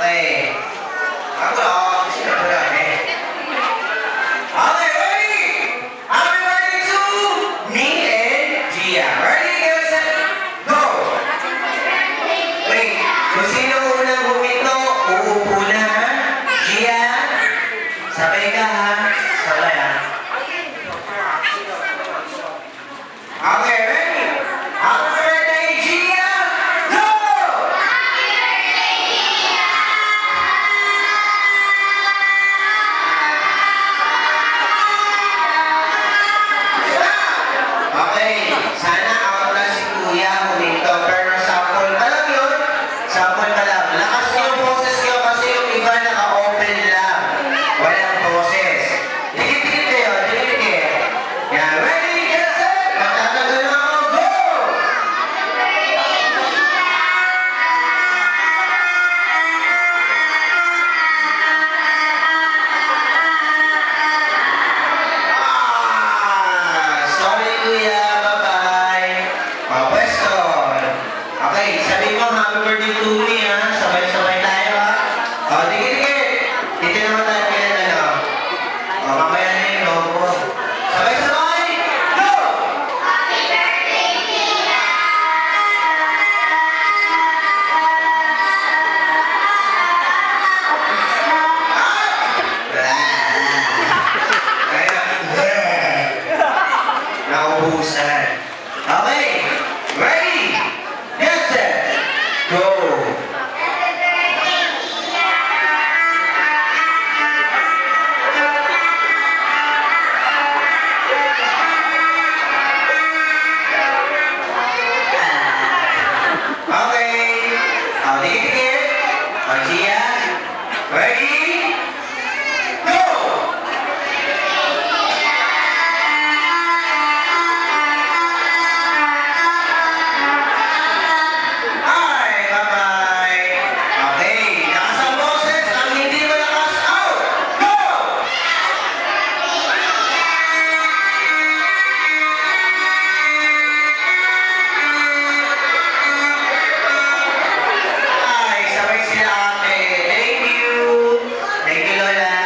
Okay. Ako lang. Sino ko lang eh. Okay, ready? Happy birthday to me and Gia. Ready, get set, go! Wait, kung sino unang bumito, uupo na ha? Gia, sabay ka ha? Sabay ha? Okay, ready? Happy birthday, Gia! Go! Okay, sana out na si Kuya huminto. Pero sample pa lang yun. Sample pa lang. Lakas niyo yung boses niyo kasi yung iba naka-open lang. Walang boses. Dikit-dikit kayo, dikit-dikit. Yeah, ready, get set! Magtatagal na ako, go! Sorry Kuya, bye-bye. Pwesto. Okay, sabi mo happy birthday to me ha. Sabay-sabay tayo ha. Dikit-dikit. Dito naman tayo kailan ano. Mamaya na yung logo. Sabay-sabay. Go! Naubusan. Okay. Ready? Get set. Go. Okay. Dikit-dikit. Gia. Ready? Go! Hi! Bye-bye! Okay. Lakas ang boses. Ang hindi malakas, out! Go! Hi! Sabay sila ate. Thank you! Thank you, Lola.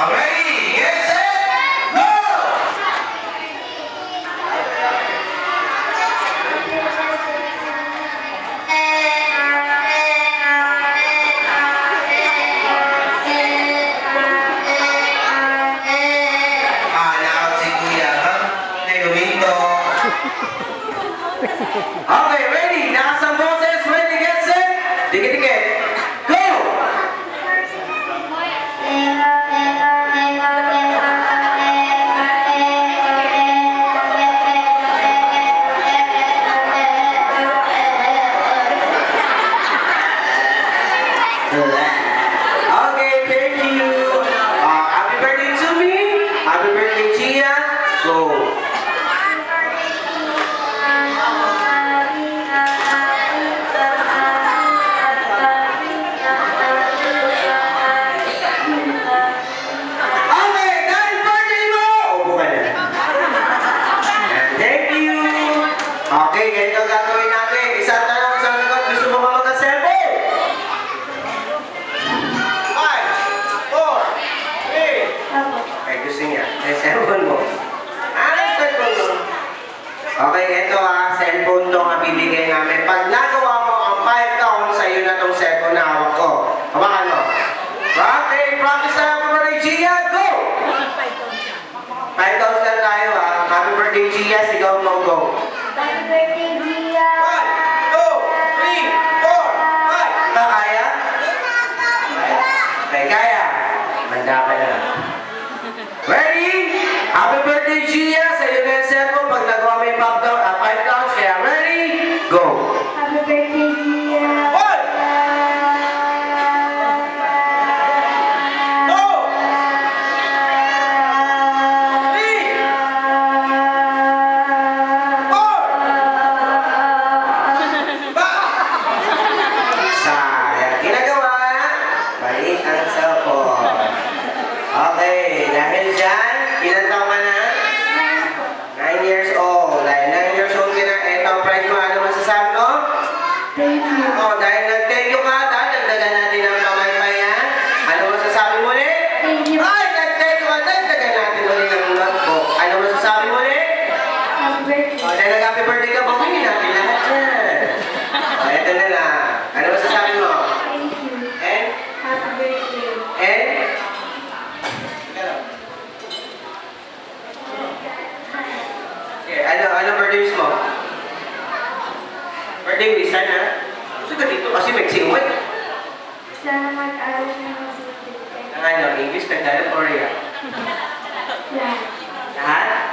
Ready? Get set! Go! Naot si Kuya. Huminto. Okay, ready? Lakas ang boses. Ready, get set? Dikit-dikit. Go! Okay, thank you. Happy birthday to me. Happy birthday, Gia. Go. Okay, dahil birthday mo! Upo ka na. Thank you. Okay, ganito gagawin natin. Isang tanong, isang sagot. Gusto mo ba magka-cellphone? 5, 4, 3. Ay, gusto niya. Cellphone mo. Cellphone mo. Okay, ito cellphone to ang bibigay namin. Pag nagawa mo ang 5 count, sa'yo na tong cellphone na hawak ko. Hawakan mo. Okay, practice na happy birthday, Gia. Go! 5 counts lang tayo Happy birthday, Gia. Sigaw mo, go. Happy birthday, Gia! 1, 2, 3, 4, 5. Ba, kaya? Okay, kaya. Manda ka na. Ready? Happy birthday, Gia. Sa'yo na yung cellphone. Pag nagawa mo yung 5 counts, kaya ready? Go. Happy birthday, Gia! 1, 2, 3, 4. Ba! Sayang. Ginagawa. Balik ang cellphone. Okay. birthday. O, dahil nag-happy birthday ka, bakayin natin lahat yan. O, eto na na. Ano masasabi mo? Thank you. And? Happy birthday. And? Okay, ano birthday wish mo? Birthday wish, sana? Gusto ka dito kasi may singwit. Sana mag-aral na mabuti. Ang ano, English, Tagalog, Korea. Lahat. Lahat?